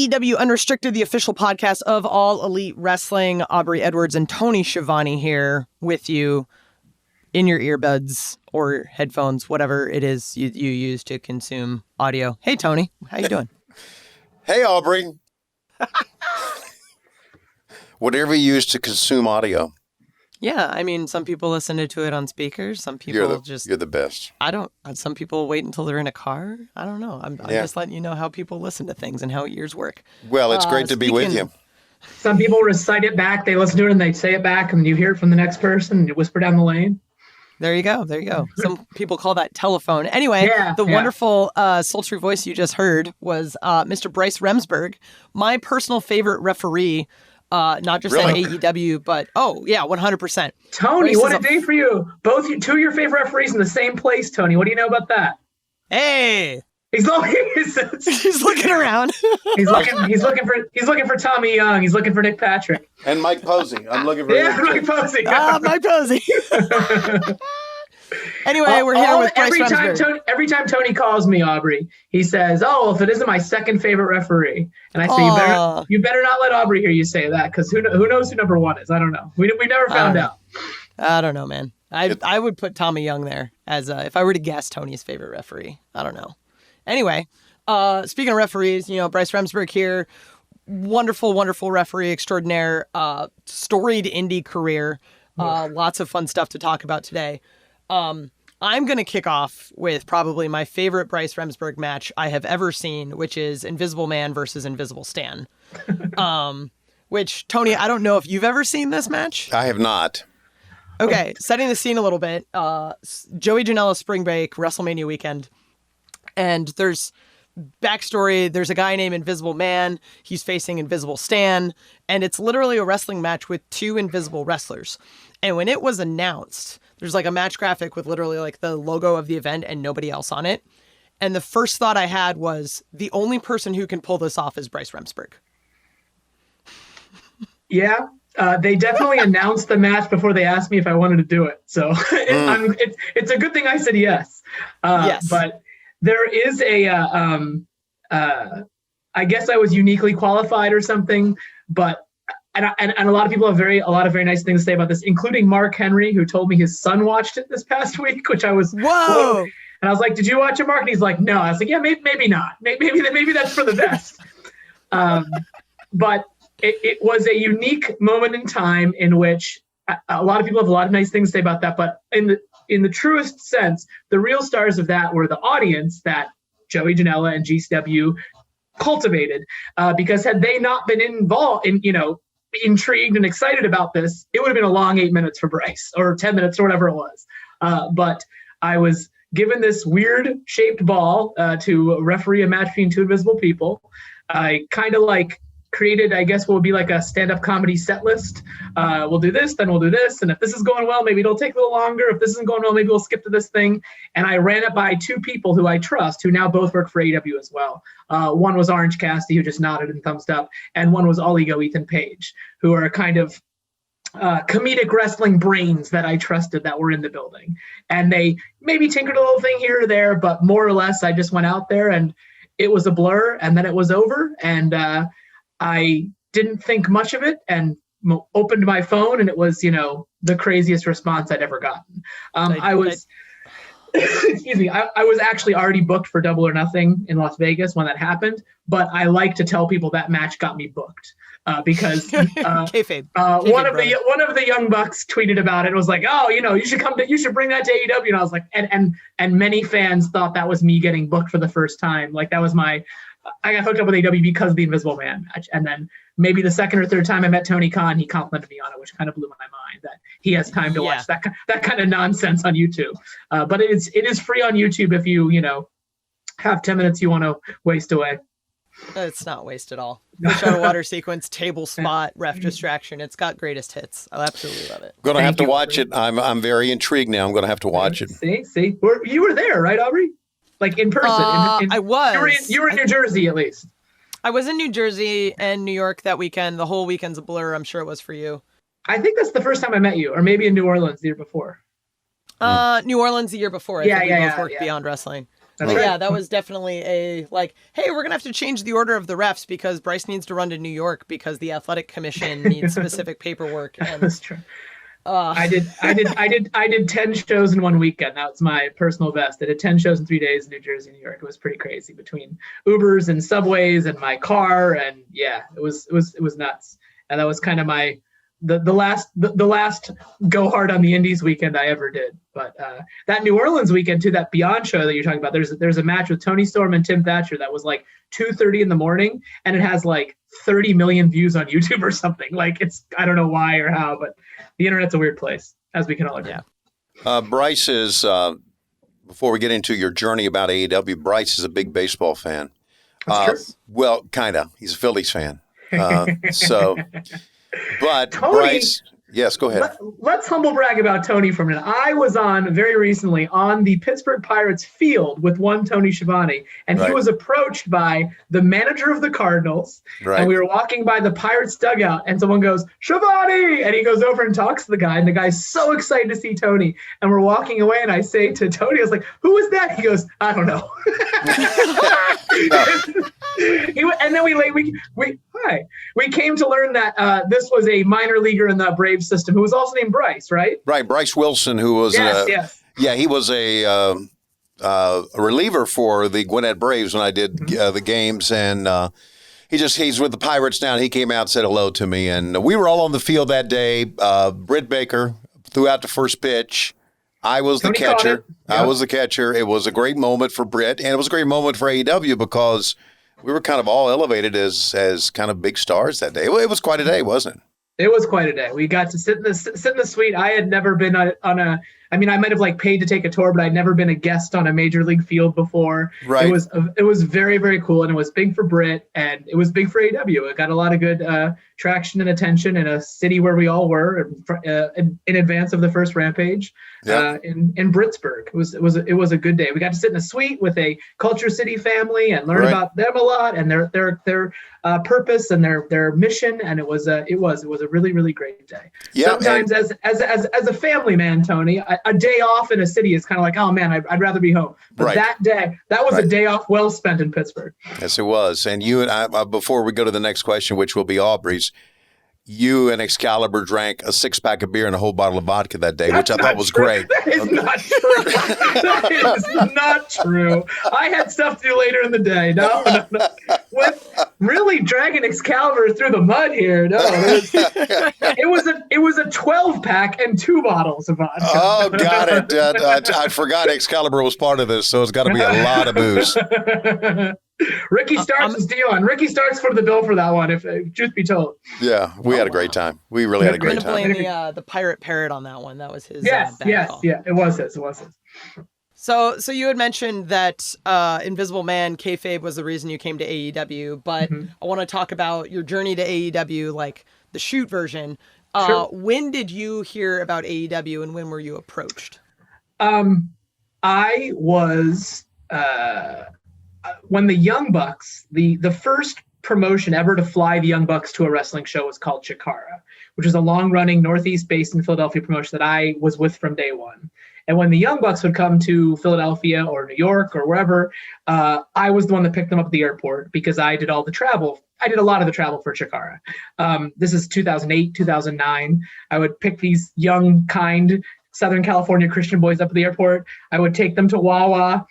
AEW Unrestricted, the official podcast of All Elite Wrestling. Aubrey Edwards and Tony Schiavone here with you in your earbuds or headphones, whatever it is you use to consume audio. Hey, Tony. How you doing? Hey, Aubrey. Whatever you use to consume audio. Yeah, I mean, some people listen to it on speakers. Some people You're the best. Some people wait until they're in a car. I don't know. I'm just letting you know how people listen to things and how ears work. Well, it's great to be with you. Some people recite it back. They listen to it and they say it back, and you hear it from the next person and you whisper down the lane. There you go. Some people call that telephone. Anyway, the wonderful sultry voice you just heard was Mr. Bryce Remsburg, my personal favorite referee. Not just at AEW, but 100%. Tony, what a day for you! Two of your favorite referees in the same place. Tony, what do you know about that? Hey, he's looking around. he's looking for Tommy Young. He's looking for Nick Patrick and Mike Posey. I'm looking for Mike Posey. Mike Posey. Anyway, we're here with Bryce Remsburg. Every time Tony calls me, Aubrey, he says, "Oh, if it isn't my second favorite referee," and I say, "You better not let Aubrey hear you say that, because who knows who number one is? I don't know. We never found out." I don't know, man. I would put Tommy Young there as if I were to guess Tony's favorite referee. I don't know. Anyway, speaking of referees, Bryce Remsburg here, wonderful, wonderful referee extraordinaire, storied indie career, lots of fun stuff to talk about today. I'm going to kick off with probably my favorite Bryce Remsburg match I have ever seen, which is Invisible Man versus Invisible Stan. Which, Tony, I don't know if you've ever seen this match. I have not. Okay, setting the scene a little bit. Joey Janela Spring Break, WrestleMania weekend. And there's backstory. There's a guy named Invisible Man. He's facing Invisible Stan. And it's literally a wrestling match with two invisible wrestlers. And when it was announced, there's like a match graphic with literally like the logo of the event and nobody else on it. And the first thought I had was the only person who can pull this off is Bryce Remsburg. Yeah, they definitely announced the match before they asked me if I wanted to do it. So it's a good thing I said yes. Yes. But there is I guess I was uniquely qualified or something, but And a lot of people have a lot of very nice things to say about this, including Mark Henry, who told me his son watched it this past week, which I was, whoa! And I was like, "Did you watch it, Mark?" And he's like, "No." I was like, "Yeah, maybe not. Maybe that's for the best." But it was a unique moment in time in which a lot of people have a lot of nice things to say about that. But in the truest sense, the real stars of that were the audience that Joey Janela and GCW cultivated, because had they not been involved in, intrigued and excited about this, it would have been a long 8 minutes for Bryce, or 10 minutes or whatever it was. But I was given this weird shaped ball to referee a match between two invisible people. I kind of created, I guess, what would be like a stand-up comedy set list. We'll do this, then we'll do this. And if this is going well, maybe it'll take a little longer. If this isn't going well, maybe we'll skip to this thing. And I ran it by two people who I trust, who now both work for AEW as well. One was Orange Cassidy, who just nodded and thumbs up. And one was All Ego Ethan Page, who are kind of comedic wrestling brains that I trusted that were in the building. And they maybe tinkered a little thing here or there, but more or less I just went out there and it was a blur, and then it was over. And I didn't think much of it and opened my phone, and it was, the craziest response I'd ever gotten. Excuse me, I was actually already booked for Double or Nothing in Las Vegas when that happened, but I like to tell people that match got me booked because one of the Young Bucks tweeted about it. It was like, "Oh, you should bring that to AEW." And I was like, and many fans thought that was me getting booked for the first time. Like that was I got hooked up with AEW because of the Invisible Man match. And then maybe the second or third time I met Tony Khan, he complimented me on it, which kind of blew my mind that he has time to watch that kind of nonsense on YouTube. But it is free on YouTube if you have 10 minutes you want to waste away. It's not waste at all. Fish out of water sequence, table spot, ref distraction. It's got greatest hits. I absolutely love it. I'm going to have to watch it. I'm very intrigued now. I'm going to have to watch it. See, you were there, right, Aubrey? Like in person. I was. You were in New Jersey at least. I was in New Jersey and New York that weekend. The whole weekend's a blur. I'm sure it was for you. I think that's the first time I met you, or maybe in New Orleans the year before. New Orleans the year before. I think we both worked Beyond Wrestling. That's But right. yeah, that was definitely a like, hey, we're gonna have to change the order of the refs because Bryce needs to run to New York because the athletic commission needs specific paperwork. And That's true. I did 10 shows in one weekend. That's my personal best. I did 10 shows in 3 days in New Jersey, New York. It was pretty crazy between Ubers and subways and my car, and yeah, it was nuts. And that was kind of my the last go hard on the Indies weekend I ever did. But that New Orleans weekend too, that Beyond show that you're talking about, there's a match with Tony Storm and Tim Thatcher that was like 2:30 in the morning, and it has like 30 million views on YouTube or something. Like, it's, I don't know why or how, but the internet's a weird place, as we can all agree. Yeah. Bryce is, before we get into your journey about AEW, Bryce is a big baseball fan. That's true. Well, kind of. He's a Phillies fan. But Tony, Bryce, yes, go ahead. Let's humble brag about Tony for a minute. I was on very recently on the Pittsburgh Pirates field with one Tony Schiavone, and he was approached by the manager of the Cardinals. Right. And we were walking by the Pirates dugout, and someone goes, "Schiavone!" And he goes over and talks to the guy, and the guy's so excited to see Tony. And we're walking away, and I say to Tony, I was like, "Who is that?" He goes, "I don't know." And then we came to learn that this was a minor leaguer in the Braves system who was also named Bryce, right? Right, Bryce Wilson, who was Yes. Yeah, he was a reliever for the Gwinnett Braves when I did the games, and he's with the Pirates now. And he came out and said hello to me, and we were all on the field that day. Britt Baker threw out the first pitch. I was the catcher. I was the catcher. It was a great moment for Britt, and it was a great moment for AEW because we were kind of all elevated as kind of big stars that day. It was quite a day, wasn't it? It was quite a day. We got to sit in the suite. I had never been on a. I mean, I might have like paid to take a tour, but I'd never been a guest on a major league field before. Right. It was very, very cool, and it was big for Britt, and it was big for AEW. It got a lot of good traction and attention in a city where we all were in advance of the first Rampage. In Britsburg. It was a good day. We got to sit in a suite with a Culture City family and learn about them a lot and their purpose and their mission. And it was a really, really great day. Yeah, sometimes as a family man, Tony, a day off in a city is kind of like, oh man, I'd rather be home. But that was a day off well spent in Pittsburgh. Yes, it was. And you and I, before we go to the next question, which will be Aubrey's, you and Excalibur drank a 6-pack of beer and a whole bottle of vodka that day, which I thought was great. That is not true. That is not true. I had stuff to do later in the day. No. With really dragging Excalibur through the mud here. No, it was a 12-pack and 2 bottles of vodka. Oh, got it. I forgot Excalibur was part of this, so it's got to be a lot of booze. Ricky Starks is dealing. Ricky Starks for the bill for that one, if truth be told. Yeah, we had a great time. We really had a great time. I'm going to blame the Pirate Parrot on that one. That was his Yes, call. yeah, it was his. So you had mentioned that Invisible Man kayfabe was the reason you came to AEW, but I want to talk about your journey to AEW, like the shoot version. Sure. When did you hear about AEW and when were you approached? I was when the Young Bucks, the first promotion ever to fly the Young Bucks to a wrestling show was called Chikara, which is a long-running Northeast-based in Philadelphia promotion that I was with from day one. And when the Young Bucks would come to Philadelphia or New York or wherever, I was the one that picked them up at the airport because I did all the travel. I did a lot of the travel for Chikara. This is 2008, 2009. I would pick these young, kind Southern California Christian boys up at the airport. I would take them to Wawa.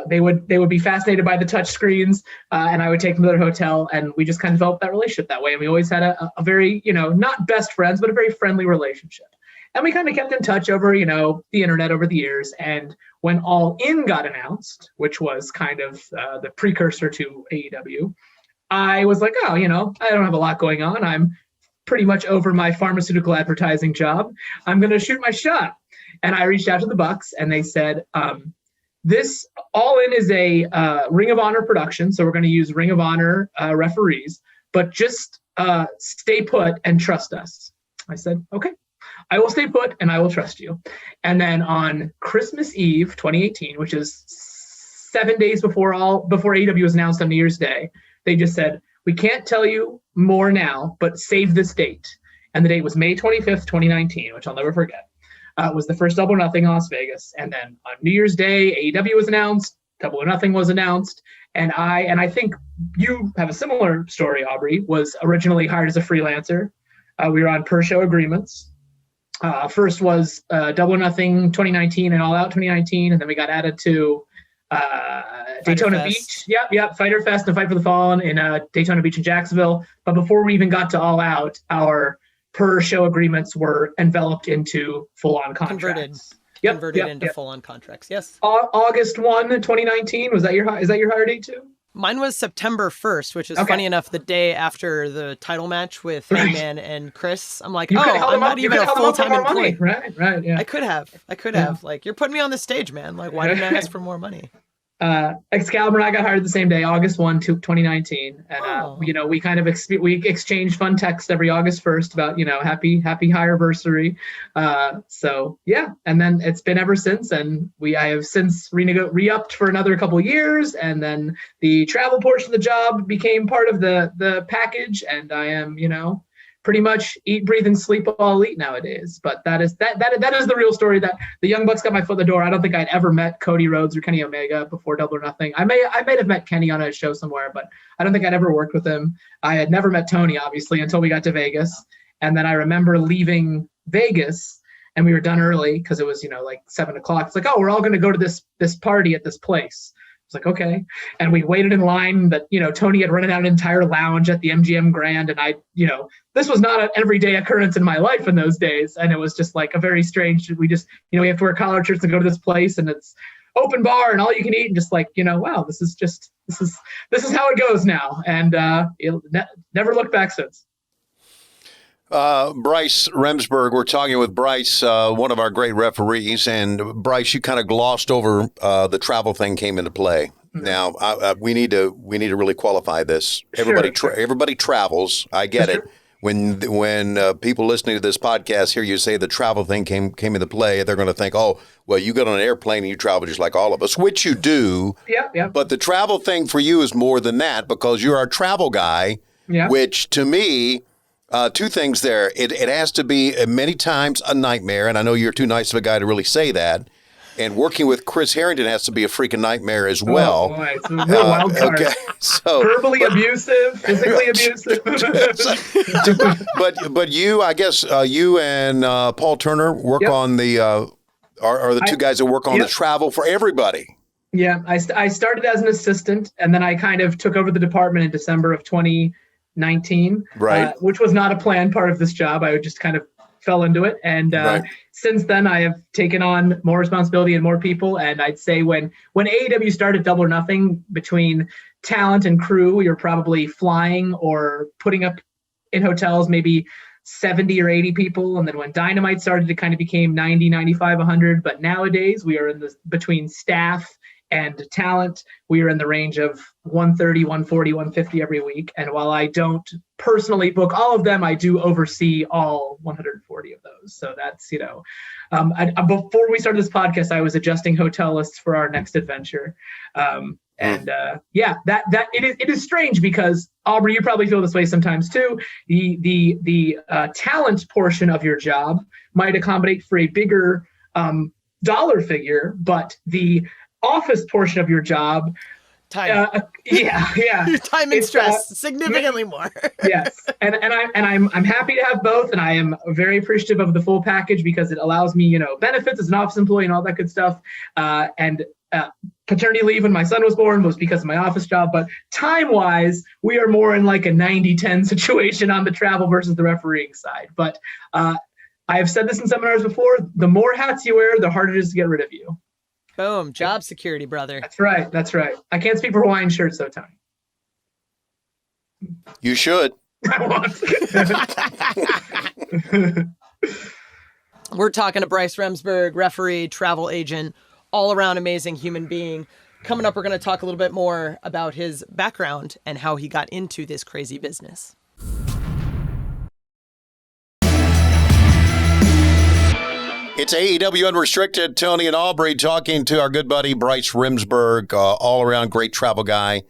They would be fascinated by the touch screens, and I would take them to their hotel, and we just kind of developed that relationship that way. And we always had a very, not best friends, but a very friendly relationship. And we kind of kept in touch over, the internet over the years. And when All In got announced, which was kind of the precursor to AEW, I was like, I don't have a lot going on. I'm pretty much over my pharmaceutical advertising job. I'm going to shoot my shot. And I reached out to the Bucks and they said, this All In is a Ring of Honor production. So we're going to use Ring of Honor referees, but just stay put and trust us. I said, okay, I will stay put and I will trust you. And then on Christmas Eve, 2018, which is 7 days before AEW was announced on New Year's Day, they just said, we can't tell you more now, but save this date. And the date was May 25th, 2019, which I'll never forget. It was the first Double or Nothing in Las Vegas. And then on New Year's Day, AEW was announced. Double or Nothing was announced. And I think you have a similar story, Aubrey, was originally hired as a freelancer. We were on per show agreements. First was Double or Nothing 2019 and All Out 2019. And then we got added to Daytona Beach. Yep. Fighter Fest and Fight for the Fallen in Daytona Beach and Jacksonville. But before we even got to All Out, our per show agreements were enveloped into full-on contracts. Converted into full-on contracts. Yes. August 1, 2019. Is that your hire date too? Mine was September 1st, which is funny enough, the day after the title match with Hangman and Chris. I'm like, I'm not even a full-time employee. Right, yeah. I could have. Like, you're putting me on the stage, man. Like, why didn't I ask for more money? Excalibur and I got hired the same day, August 1, 2019. And, we kind of we exchanged fun text every August 1st about, happy hire-versary. So, yeah. And then it's been ever since. And I have since re-upped for another couple of years. And then the travel portion of the job became part of the package. And I am, pretty much eat, breathe, and sleep all elite nowadays. But that is the real story. That the Young Bucks got my foot in the door. I don't think I'd ever met Cody Rhodes or Kenny Omega before Double or Nothing. I may have met Kenny on a show somewhere, but I don't think I'd ever worked with him. I had never met Tony, obviously, until we got to Vegas. And then I remember leaving Vegas, and we were done early because it was, like 7 o'clock. It's like, oh, we're all going to go to this party at this place. It's like, okay. And we waited in line, but, Tony had rented out an entire lounge at the MGM Grand. And this was not an everyday occurrence in my life in those days. And it was just like a very strange, we just, we have to wear collared shirts and go to this place, and it's open bar and all you can eat. And just like, wow, this is how it goes now. And never looked back since. Bryce Remsburg, we're talking with Bryce, one of our great referees, and Bryce, you kind of glossed over the travel thing came into play. Mm-hmm. Now, we need to really qualify this. Everybody travels. I get it. When people listening to this podcast hear you say the travel thing came into play, they're going to think, oh, well, you get on an airplane and you travel just like all of us, which you do. Yeah. But the travel thing for you is more than that, because you're a travel guy, which to me. Two things there. It has to be many times a nightmare, and I know you're too nice of a guy to really say that. And working with Chris Harrington has to be a freaking nightmare as well. Oh, boy, it's a real wild card. Okay, so verbally abusive, physically abusive. but you, I guess, you and Paul Turner work on the are the two guys that work on the travel for everybody. Yeah, I started as an assistant, and then I kind of took over the department in December of 2019, right? Which was not a planned part of this job. I just kind of fell into it. And since then, I have taken on more responsibility and more people. And I'd say when AEW started Double or Nothing, between talent and crew, we were probably flying or putting up in hotels maybe 70 or 80 people. And then when Dynamite started, it kind of became 90, 95, 100. But nowadays, we are in between staff and talent, we are in the range of 130, 140, 150 every week. And while I don't personally book all of them, I do oversee all 140 of those. So that's, before we started this podcast, I was adjusting hotel lists for our next adventure. It is strange because, Aubrey, you probably feel this way sometimes too. The talent portion of your job might accommodate for a bigger dollar figure, but the office portion of your job, time and stress significantly more. Yes, and I'm happy to have both, and I am very appreciative of the full package because it allows me, benefits as an office employee and all that good stuff. Paternity leave when my son was born was because of my office job, but time-wise, we are more in like a 90-10 situation on the travel versus the refereeing side. But I have said this in seminars before: the more hats you wear, the harder it is to get rid of you. Boom. Job security, brother. That's right. I can't speak for Hawaiian shirts, though, Tony. You should. I want. We're talking to Bryce Remsburg, referee, travel agent, all-around amazing human being. Coming up, we're going to talk a little bit more about his background and how he got into this crazy business. It's AEW Unrestricted. Tony and Aubrey talking to our good buddy Bryce Remsburg, all-around great travel guy,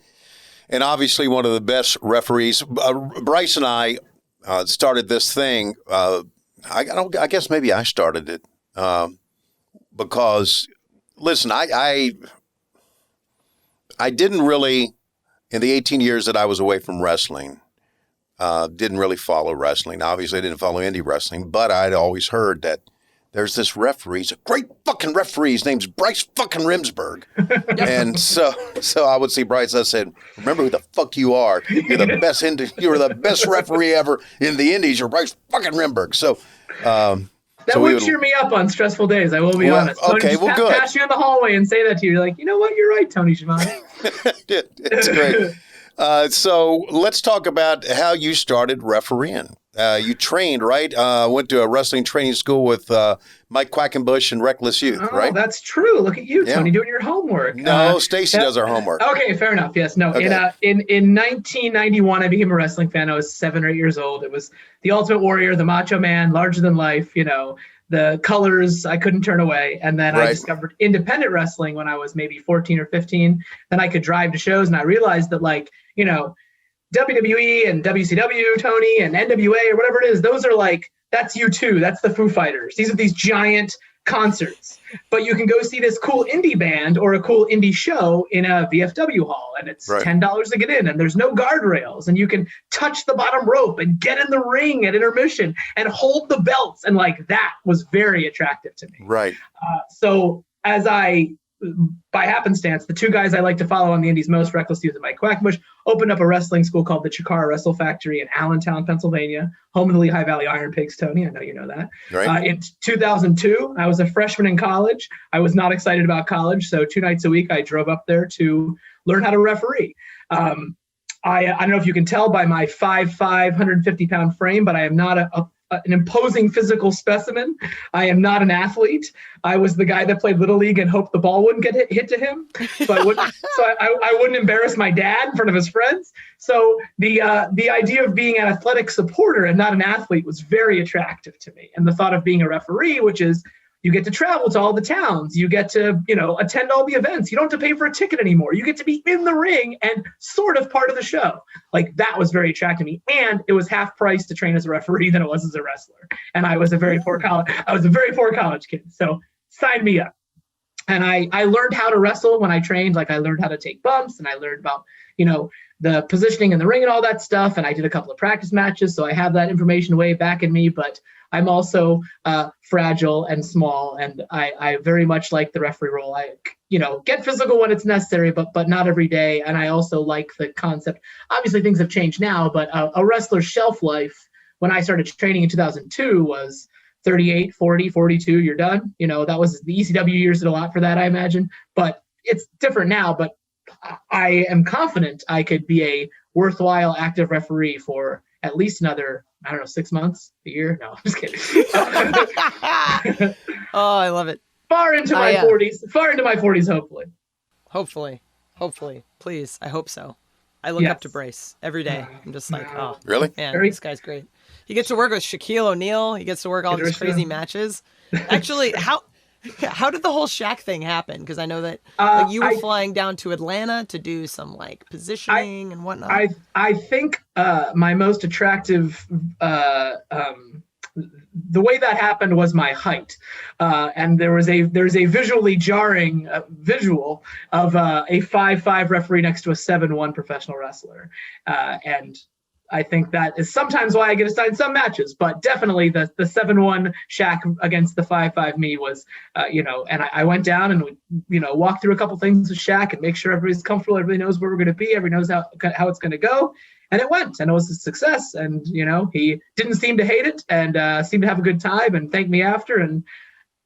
and obviously one of the best referees. Bryce and I started this thing. I guess maybe I started it because, listen, I I didn't really, in the 18 years that I was away from wrestling, didn't really follow wrestling. Obviously, I didn't follow indie wrestling, but I'd always heard that there's this referee. He's a great fucking referee. His name's Bryce fucking Remsburg. And so I would see Bryce. I said, remember who the fuck you are. You're the best you're the best referee ever in the indies. You're Bryce fucking Remsburg. So that would cheer me up on stressful days. I will be honest. Okay, Tony, good. Pass you in the hallway and say that to you. You're like, you know what? You're right, Tony Schiavone. It's great. So let's talk about how you started refereeing. You trained, right? Went to a wrestling training school with Mike Quackenbush and Reckless Youth, right? That's true. Look at you, Tony, doing your homework. No, Stacy does our homework. Okay, fair enough. Yes, no. Okay. In 1991, I became a wrestling fan. I was 7 or 8 years old. It was the Ultimate Warrior, the Macho Man, larger than life. The colors I couldn't turn away. And then I discovered independent wrestling when I was maybe 14 or 15. Then I could drive to shows, and I realized that, WWE and WCW, Tony, and NWA or whatever it is, those are that's U2. That's the Foo Fighters. These are these giant concerts. But you can go see this cool indie band or a cool indie show in a VFW hall, and it's $10 to get in, and there's no guardrails, and you can touch the bottom rope and get in the ring at intermission and hold the belts. And that was very attractive to me. Right. So as by happenstance, the two guys I like to follow on the indies most, Reckless Youth and Mike Quackenbush, opened up a wrestling school called the Chikara Wrestle Factory in Allentown, Pennsylvania, home of the Lehigh Valley Iron Pigs, Tony. I know you know that. Right. In 2002, I was a freshman in college. I was not excited about college, so 2 nights a week I drove up there to learn how to referee. I don't know if you can tell by my 5'5", 150-pound frame, but I am not an imposing physical specimen. I am not an athlete. I was the guy that played Little League and hoped the ball wouldn't get hit to him. So I wouldn't embarrass my dad in front of his friends. So the idea of being an athletic supporter and not an athlete was very attractive to me. And the thought of being a referee, which is you get to travel to all the towns. You get to, attend all the events. You don't have to pay for a ticket anymore. You get to be in the ring and sort of part of the show. That was very attractive to me. And it was half price to train as a referee than it was as a wrestler. And I was a very poor college kid. So sign me up. And I learned how to wrestle when I trained. I learned how to take bumps, and I learned about, the positioning in the ring and all that stuff. And I did a couple of practice matches. So I have that information way back in me, but I'm also fragile and small, and I very much like the referee role. I, get physical when it's necessary, but not every day. And I also like the concept. Obviously, things have changed now, but a wrestler's shelf life when I started training in 2002 was 38, 40, 42. You're done. That was the ECW years did a lot for that, I imagine. But it's different now. But I am confident I could be a worthwhile active referee for at least another, 6 months, a year. No, I'm just kidding. Oh, I love it. Far into my 40s, hopefully. Hopefully. Please. I hope so. I look up to Bryce every day. I'm just like, oh, really? Man, this guy's great. He gets to work with Shaquille O'Neal. He gets to work all these crazy matches. Actually, how did the whole Shaq thing happen? Because I know that you were flying down to Atlanta to do some positioning and whatnot. I think my most attractive, the way that happened was my height, and there's a visually jarring visual of a 5'5" referee next to a 7'1" professional wrestler, and I think that is sometimes why I get assigned some matches, but definitely the 7'1" Shaq against the 5'5" me was, and I went down and we, walked through a couple things with Shaq and make sure everybody's comfortable, everybody knows where we're going to be, everybody knows how it's going to go. And it went, and it was a success. And, he didn't seem to hate it and seemed to have a good time and thanked me after. And,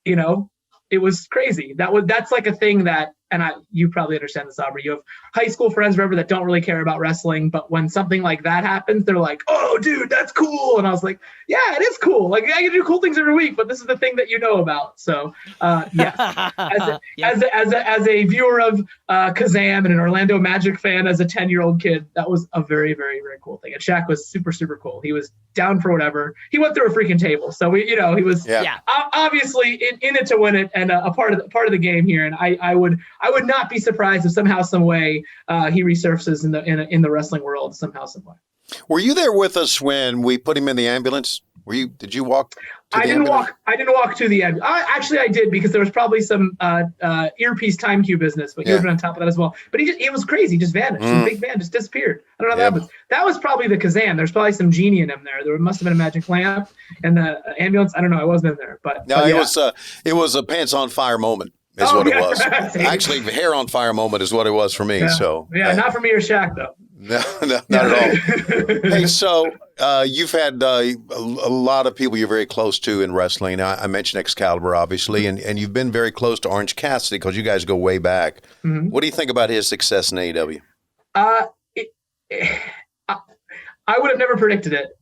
it was crazy. That's a thing that, and you probably understand this, Aubrey. You have high school friends, remember, that don't really care about wrestling, but when something like that happens, they're like, "Oh, dude, that's cool." And I was like, "Yeah, it is cool. I can do cool things every week, but this is the thing that you know about." So, yeah, as a viewer of Kazam and an Orlando Magic fan, as a 10-year-old kid, that was a very, very, very cool thing. And Shaq was super, super cool. He was down for whatever. He went through a freaking table, so he was obviously in it to win it and a part of the game here. And I would not be surprised if somehow, some way, he resurfaces in the wrestling world somehow, some way. Were you there with us when we put him in the ambulance Did you walk? I didn't walk to the end. Actually, I did, because there was probably some earpiece time cue business, but you have been on top of that as well. But it was crazy. He just vanished. His big van just disappeared. I don't know how that happens. That was probably the Kazam. There's probably some genie in him there. There must have been a magic lamp and the ambulance. I don't know. I wasn't in there, but no, it was a pants on fire moment. Is what it was. Actually, hair on fire moment is what it was for me. Not for me or Shaq though. No, not at all. Hey, so you've had a lot of people you're very close to in wrestling. I mentioned Excalibur, obviously, and you've been very close to Orange Cassidy because you guys go way back. Mm-hmm. What do you think about his success in AEW? I would have never predicted it.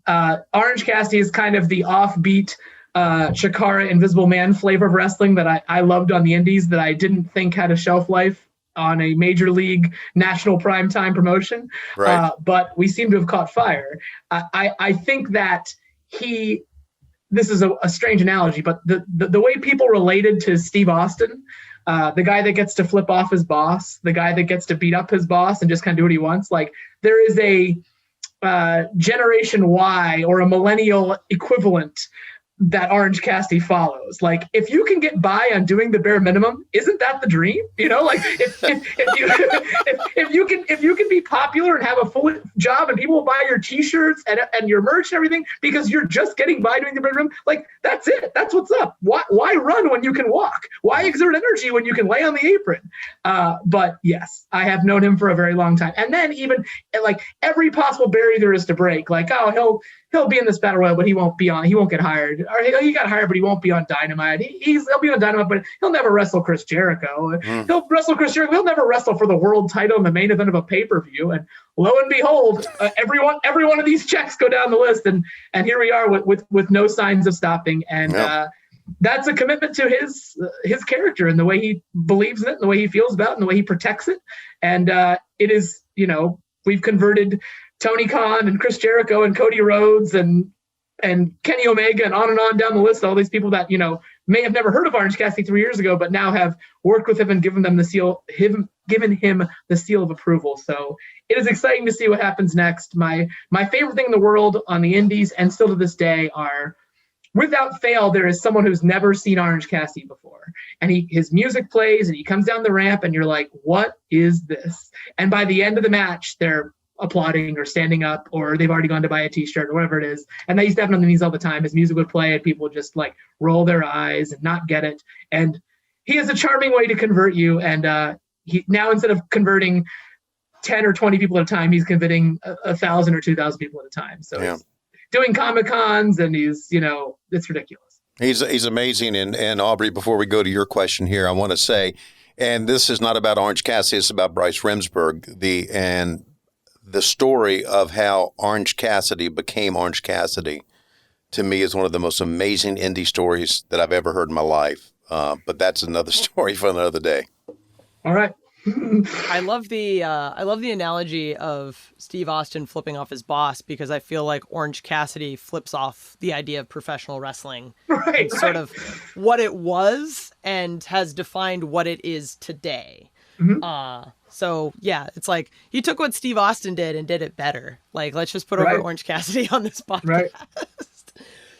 Orange Cassidy is kind of the offbeat Chikara Invisible Man flavor of wrestling that I loved on the indies, that I didn't think had a shelf life on a major league national primetime promotion. Right. But we seem to have caught fire. I think that this is a strange analogy, but the way people related to Steve Austin, the guy that gets to flip off his boss, the guy that gets to beat up his boss and just kind of do what he wants, like there is a Generation Y or a millennial equivalent that Orange Cassidy follows. Like, if you can get by on doing the bare minimum, isn't that the dream? You know, like if you can be popular and have a full job and people will buy your t-shirts and your merch and everything because you're just getting by doing the bare minimum, like that's it. That's what's up. Why run when you can walk? Why exert energy when you can lay on the apron? But yes, I have known him for a very long time. And then even like every possible barrier there is to break, like, oh, he'll be in this battle royal, but he won't get hired. Or he got hired, but he won't be on Dynamite. He'll be on Dynamite, but he'll never wrestle Chris Jericho. He'll wrestle Chris Jericho. He'll never wrestle for the world title in the main event of a pay-per-view. And lo and behold, every one of these checks go down the list, and here we are with no signs of stopping. And that's a commitment to his character and the way he believes in it, and the way he feels about it, and the way he protects it. And it is, we've converted Tony Khan and Chris Jericho and Cody Rhodes and Kenny Omega and on down the list, all these people that, may have never heard of Orange Cassidy 3 years ago, but now have worked with him and given him the seal of approval. So it is exciting to see what happens next. My favorite thing in the world on the indies and still to this day are, without fail, there is someone who's never seen Orange Cassidy before. And his music plays and he comes down the ramp and you're like, what is this? And by the end of the match, they're applauding or standing up, or they've already gone to buy a t-shirt or whatever it is. And they used to have on the knees all the time. His music would play and people would just like roll their eyes and not get it. And he has a charming way to convert you. And he now, instead of converting 10 or 20 people at a time, he's converting 1,000 or 2,000 people at a time. So he's doing Comic-Cons and he's, it's ridiculous. He's amazing. And Aubrey, before we go to your question here, I want to say, and this is not about Orange Cassidy, it's about Bryce Remsburg, the story of how Orange Cassidy became Orange Cassidy, to me, is one of the most amazing indie stories that I've ever heard in my life. But that's another story for another day. All right. I love the analogy of Steve Austin flipping off his boss, because I feel like Orange Cassidy flips off the idea of professional wrestling. Right. Sort of what it was and has defined what it is today. Mm-hmm. So yeah, it's like he took what Steve Austin did and did it better. Like, let's just put over Orange Cassidy on this podcast. Right.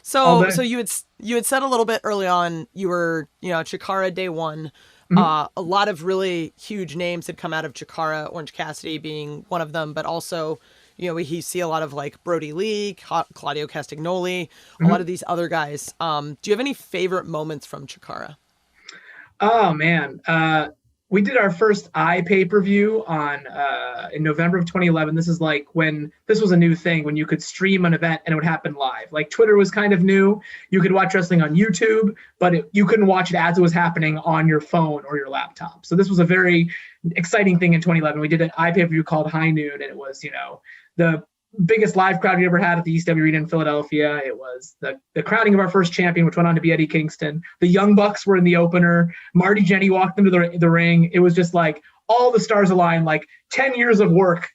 So you had said a little bit early on, you were, Chikara day one. Mm-hmm. A lot of really huge names had come out of Chikara, Orange Cassidy being one of them, but also, we see a lot of like Brody Lee, Claudio Castagnoli, a lot of these other guys. Do you have any favorite moments from Chikara? Oh man. We did our first pay-per-view in November of 2011. This is like when this was a new thing, when you could stream an event and it would happen live. Like Twitter was kind of new. You could watch wrestling on YouTube, but you couldn't watch it as it was happening on your phone or your laptop. So this was a very exciting thing in 2011. We did an pay-per-view called High Noon, and it was, the biggest live crowd we ever had at the East Arena in Philadelphia. It was the crowning of our first champion, which went on to be Eddie Kingston. The Young Bucks were in the opener. Marty Jannetty walked into the ring. It was just like all the stars aligned, like 10 years of work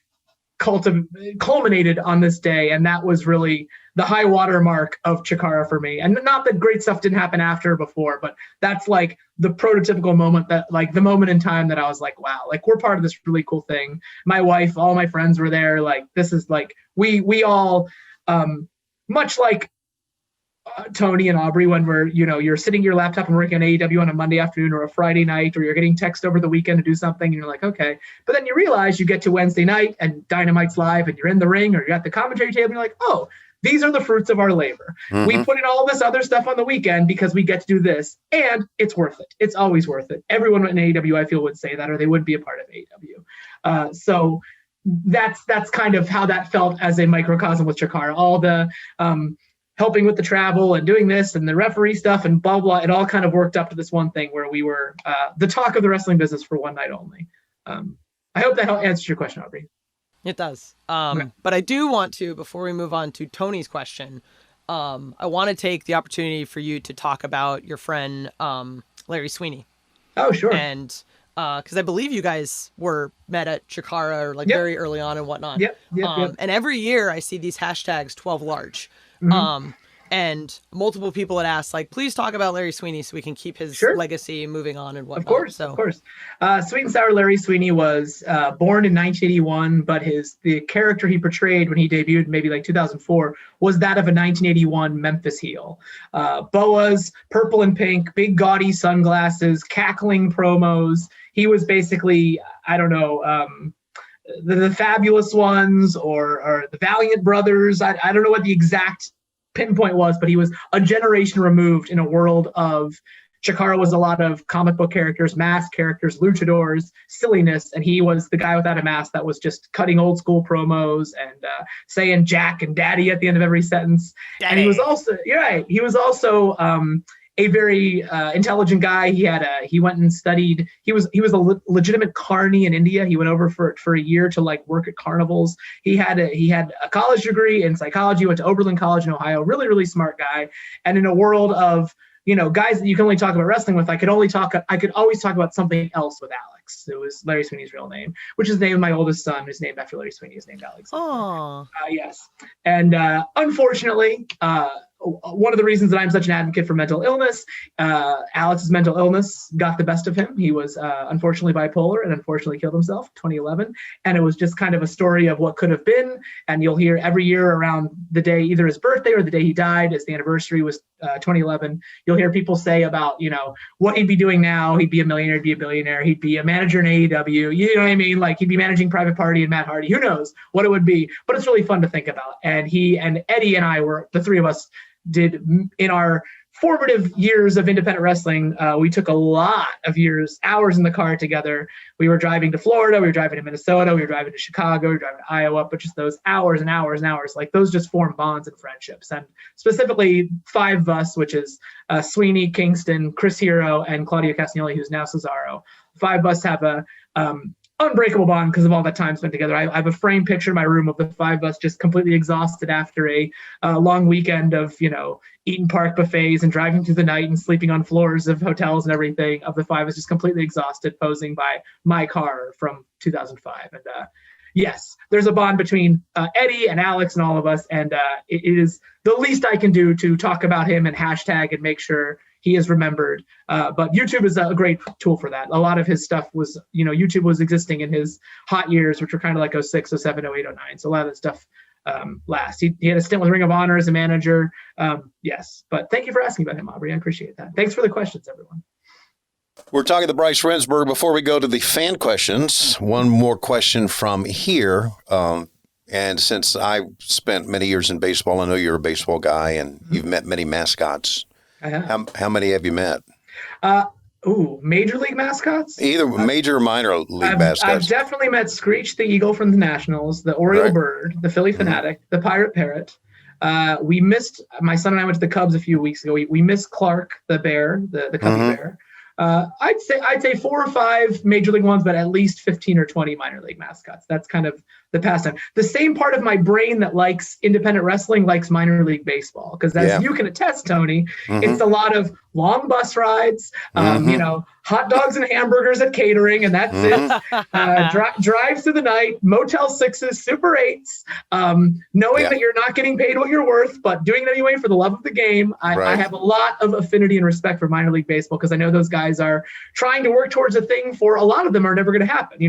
culminated on this day. And that was really the high water mark of Chikara for me. And not that great stuff didn't happen after or before, but that's like the prototypical moment, that like the moment in time that I was like, wow, like we're part of this really cool thing. My wife, all my friends were there. Like, this is like, we all, much like Tony and Aubrey, when you're sitting at your laptop and working on AEW on a Monday afternoon or a Friday night, or you're getting text over the weekend to do something, and you're like, okay. But then you realize you get to Wednesday night and Dynamite's live and you're in the ring or you're at the commentary table and you're like, oh, these are the fruits of our labor. Mm-hmm. We put in all this other stuff on the weekend because we get to do this, and it's worth it. It's always worth it. Everyone in AEW, I feel, would say that, or they wouldn't be a part of AEW. So that's kind of how that felt as a microcosm with Chikara. All the helping with the travel and doing this and the referee stuff and blah, blah, it all kind of worked up to this one thing where we were the talk of the wrestling business for one night only. I hope that answers your question, Aubrey. It does. But I do want to, before we move on to Tony's question, I want to take the opportunity for you to talk about your friend, Larry Sweeney. Oh, sure. And because I believe you guys were met at Chikara or very early on and whatnot. Yep. And every year I see these hashtags 12 large. Mm-hmm. And multiple people had asked, like, please talk about Larry Sweeney so we can keep his legacy moving on and whatnot. Of course. Sweet and Sour Larry Sweeney was born in 1981, but the character he portrayed when he debuted, maybe like 2004, was that of a 1981 Memphis heel. Boas, purple and pink, big gaudy sunglasses, cackling promos. He was basically, I don't know, the Fabulous Ones or the Valiant Brothers. I don't know what the exact pinpoint was, but he was a generation removed in a world of Chikara was a lot of comic book characters, masked characters, luchadors, silliness, and he was the guy without a mask that was just cutting old school promos and saying Jack and Daddy at the end of every sentence. Daddy. And he was also a very intelligent guy. He went and studied. He was a legitimate carny in India. He went over for a year to like work at carnivals. He had a college degree in psychology. Went to Oberlin College in Ohio. Really, really smart guy. And in a world of guys that you can only talk about wrestling with, I could always talk about something else with Alex. It was Larry Sweeney's real name, which is the name of my oldest son, who's named after Larry Sweeney. His name's Alex. Oh. Yes. And unfortunately, one of the reasons that I'm such an advocate for mental illness, Alex's mental illness got the best of him. He was unfortunately bipolar and unfortunately killed himself 2011. And it was just kind of a story of what could have been. And you'll hear every year around the day, either his birthday or the day he died, as the anniversary was 2011, you'll hear people say about, what he'd be doing now. He'd be a millionaire, he'd be a billionaire, he'd be a manager in AEW. You know what I mean? Like he'd be managing Private Party and Matt Hardy. Who knows what it would be? But it's really fun to think about. And he and Eddie and I were, the three of us, did in our formative years of independent wrestling. We took a lot of hours in the car together. We were driving to Florida, we were driving to Minnesota, we were driving to Chicago, we were driving to Iowa, but just those hours and hours and hours, like those just form bonds and friendships. And specifically five of us, which is Sweeney, Kingston, Chris Hero, and Claudio Castagnoli, who's now Cesaro. Five of us have a unbreakable bond because of all that time spent together. I have a framed picture in my room of the five of us just completely exhausted after a long weekend of, eating park buffets and driving through the night and sleeping on floors of hotels and everything. Of the five of us just completely exhausted, posing by my car from 2005. And yes, there's a bond between Eddie and Alex and all of us. And it is the least I can do to talk about him and hashtag and make sure he is remembered. But YouTube is a great tool for that. A lot of his stuff was, YouTube was existing in his hot years, which were kind of like 06, 07, 08, 09. So a lot of that stuff lasts. He had a stint with Ring of Honor as a manager. Yes, but thank you for asking about him, Aubrey. I appreciate that. Thanks for the questions, everyone. We're talking to Bryce Remsburg. Before we go to the fan questions, one more question from here. And since I spent many years in baseball, I know you're a baseball guy and you've met many mascots. How many have you met? Major league mascots? Either major or minor league mascots. I've definitely met Screech the Eagle from the Nationals, the Oriole Bird, the Philly Fanatic, the Pirate Parrot. We missed, my son and I went to the Cubs a few weeks ago. We missed Clark the Bear, the Cubby Bear. I'd say 4 or 5 major league ones, but at least 15 or 20 minor league mascots. That's kind of the pastime. The same part of my brain that likes independent wrestling likes minor league baseball, because as you can attest, Tony, it's a lot of long bus rides, hot dogs and hamburgers at catering, and that's it. Drives through the night, Motel 6s, Super 8s, knowing that you're not getting paid what you're worth, but doing it anyway for the love of the game. I have a lot of affinity and respect for minor league baseball, because I know those guys are trying to work towards a thing for a lot of them are never going to happen.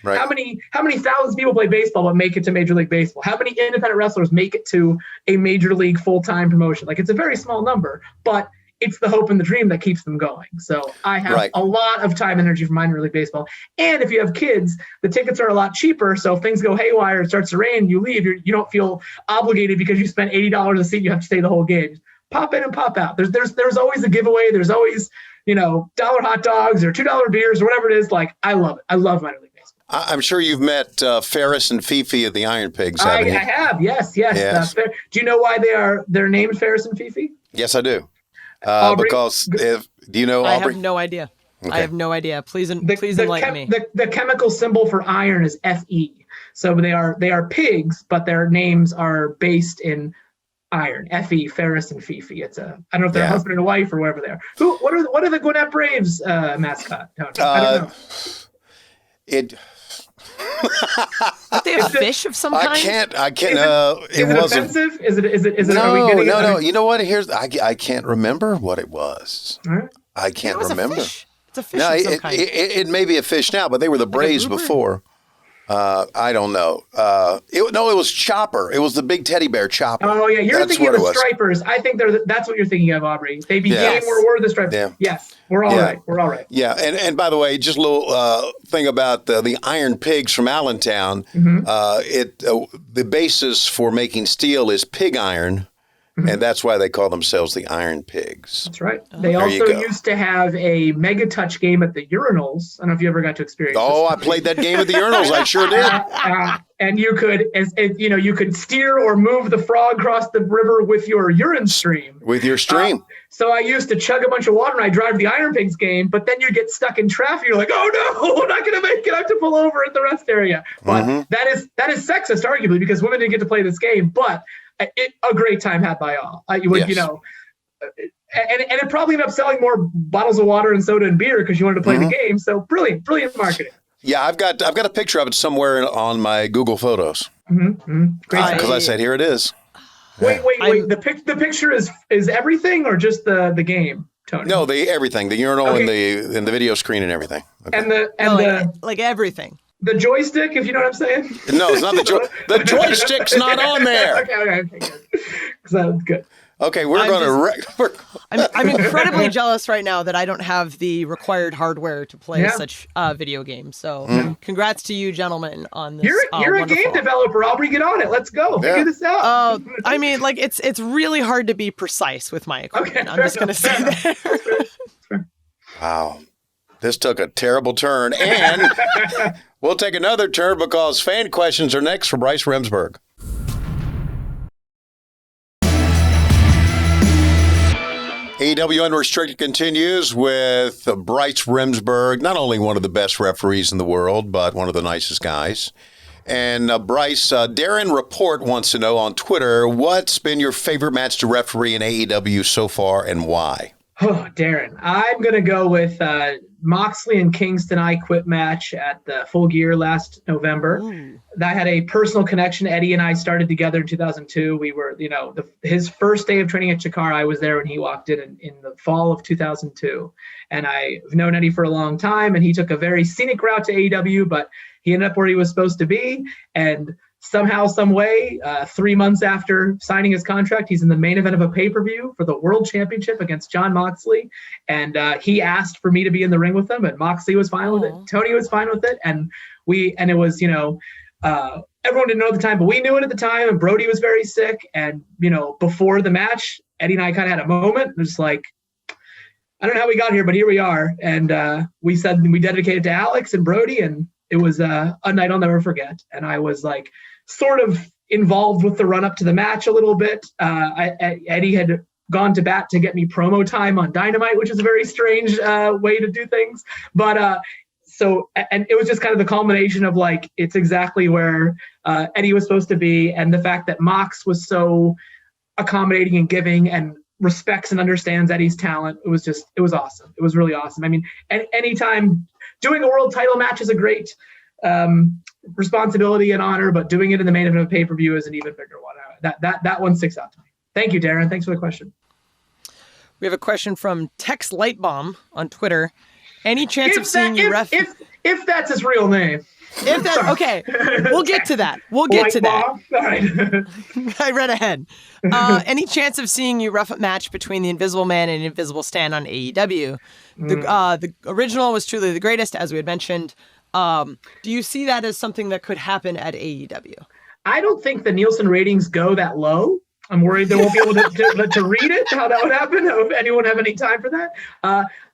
How many thousands of people play baseball Baseball but make it to Major League Baseball? How many independent wrestlers make it to a Major League full-time promotion? Like, it's a very small number, but it's the hope and the dream that keeps them going. So I have a lot of time and energy for minor league baseball. And if you have kids, the tickets are a lot cheaper. So if things go haywire, it starts to rain, you leave, you don't feel obligated because you spent $80 a seat. You have to stay the whole game. Pop in and pop out. There's always a giveaway. There's always, $1 hot dogs or $2 beers or whatever it is. Like, I love it. I love minor league baseball. I'm sure you've met Ferris and Fifi at the Iron Pigs, haven't you? I have. Yes. Do you know why they're named Ferris and Fifi? Yes, I do. Aubrey? Because do you know Aubrey? I have no idea. Okay. I have no idea. Please enlighten me. The chemical symbol for iron is Fe. So they are pigs, but their names are based in iron. Fe, Ferris, and Fifi. I don't know if they're a husband and a wife or whatever they are. What are the Gwinnett Braves mascot? I don't know. Aren't they a fish of some kind? I can't. Is it offensive? Is it? No. You know what? I can't remember what it was. Right. I can't remember. It's a fish of some kind. It may be a fish now, but they were the Braves before. I don't know. It was Chopper. It was the big teddy bear Chopper. Oh yeah, you're thinking of the Stripers. I think that's what you're thinking of, Aubrey. They became were the Stripers. Yeah. Yes, we're all right. We're all right. Yeah, and by the way, just a little thing about the Iron Pigs from Allentown. Mm-hmm. The basis for making steel is pig iron. Mm-hmm. And that's why they call themselves the Iron Pigs. That's right. They also used to have a Mega Touch game at the urinals. I don't know if you ever got to experience this. I played that game at the urinals. I sure did. And you could, you could steer or move the frog across the river with your urine stream. With your stream. So I used to chug a bunch of water and I drive the Iron Pigs game, but then you get stuck in traffic. You're like, oh no, I'm not going to make it. I have to pull over at the rest area. But that is sexist, arguably, because women didn't get to play this game. But a great time had by all. And it probably ended up selling more bottles of water and soda and beer because you wanted to play the game. So brilliant marketing. Yeah, I've got a picture of it somewhere on my Google Photos. Mm-hmm. Great. Because I said, here it is. Wait. The picture is everything or just the game, Tony? No, everything. The urinal and the video screen and everything. Okay. And like everything. The joystick, if you know what I'm saying. No, it's not the joystick. The joystick's not on there. Okay, good. Sounds good. Okay, I'm incredibly jealous right now that I don't have the required hardware to play such video games. So congrats to you gentlemen on this. You're a game developer. Aubrey, get on it. Let's go. Figure this out. It's really hard to be precise with my equipment. Okay, I'm just going to say that. Wow. This took a terrible turn, and we'll take another turn because fan questions are next for Bryce Remsburg. AEW Unrestricted continues with Bryce Remsburg, not only one of the best referees in the world, but one of the nicest guys. And Bryce, Darren Report wants to know on Twitter, what's been your favorite match to referee in AEW so far and why? Oh, Darren, I'm going to go with Moxley and Kingston I Quit match at the Full Gear last November. That had a personal connection. Eddie and I started together in 2002. We were, his first day of training at Chikara, I was there when he walked in the fall of 2002. And I've known Eddie for a long time, and he took a very scenic route to AEW, but he ended up where he was supposed to be. And somehow, some way, 3 months after signing his contract, he's in the main event of a pay-per-view for the World Championship against Jon Moxley. And he asked for me to be in the ring with him, and Moxley was fine with it. Tony was fine with it. And it was, everyone didn't know at the time, but we knew it at the time. And Brody was very sick. And, before the match, Eddie and I kind of had a moment. It was like, I don't know how we got here, but here we are. And we said we dedicated to Alex and Brody, and it was a night I'll never forget. And I was like sort of involved with the run up to the match a little bit. Eddie had gone to bat to get me promo time on Dynamite, which is a very strange way to do things. But and it was just kind of the culmination of like, it's exactly where Eddie was supposed to be. And the fact that Mox was so accommodating and giving and respects and understands Eddie's talent. It was awesome. It was really awesome. I mean, anytime doing a world title match is a great responsibility and honor, but doing it in the main event of a pay-per-view is an even bigger one. That one sticks out to me. Thank you, Darren. Thanks for the question. We have a question from Tex Lightbomb on Twitter. Any chance of seeing you ref? If If that's his real name. If that, okay, we'll get to that. We'll get to that. All right. I read ahead. Any chance of seeing you rough up match between the Invisible Man and Invisible Stan on AEW? The original was truly the greatest, as we had mentioned. Do you see that as something that could happen at AEW? I don't think the Nielsen ratings go that low. I'm worried they won't be able to read it, how that would happen, if anyone have any time for that.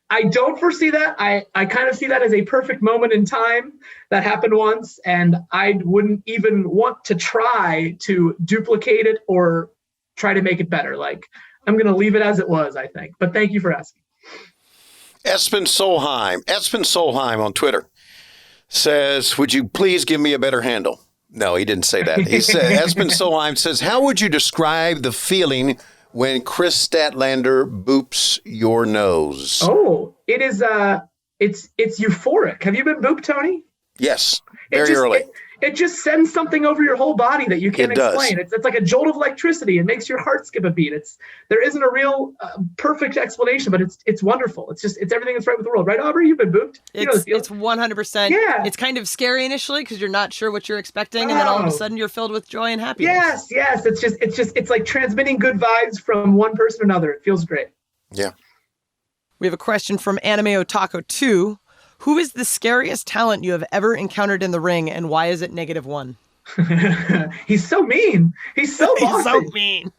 I don't foresee that. I kind of see that as a perfect moment in time that happened once, and I wouldn't even want to try to duplicate it or try to make it better. Like, I'm going to leave it as it was, I think. But thank you for asking. Espen Solheim on Twitter says, would you please give me a better handle? No, he didn't say that. He said, Espen Solheim says, how would you describe the feeling when Chris Statlander boops your nose? Oh, it is, it's euphoric. Have you been booped, Tony? Yes, very early. It just sends something over your whole body that you can't explain. It's like a jolt of electricity. It makes your heart skip a beat. There isn't a real perfect explanation, but it's wonderful. It's everything that's right with the world. Right, Aubrey? You've been booped. It's 100%. Yeah. It's kind of scary initially because you're not sure what you're expecting, and then all of a sudden you're filled with joy and happiness. Yes. It's like transmitting good vibes from one person to another. It feels great. Yeah. We have a question from Anime Otaku 2. Who is the scariest talent you have ever encountered in the ring, and why is it -1? He's so mean. He's so bossy. He's so mean.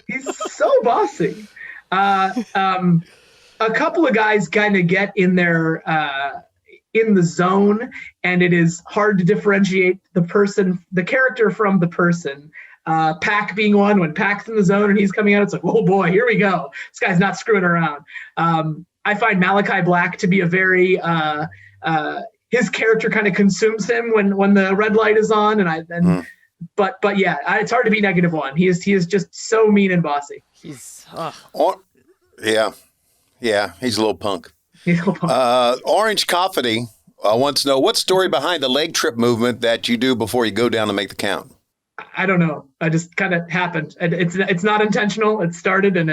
He's so bossy. A couple of guys kind of get in there in the zone, and it is hard to differentiate the character from the person. Pac being one. When Pac's in the zone and he's coming out, it's like, oh boy, here we go. This guy's not screwing around. I find Malachi Black to be a very his character kind of consumes him when the red light is on, but yeah, it's hard to be -1. He is just so mean and bossy. He's he's a little punk. Orange Coffee wants to know what story behind the leg trip movement that you do before you go down to make the count. I don't know. I just kind of happened. It's not intentional. It started, and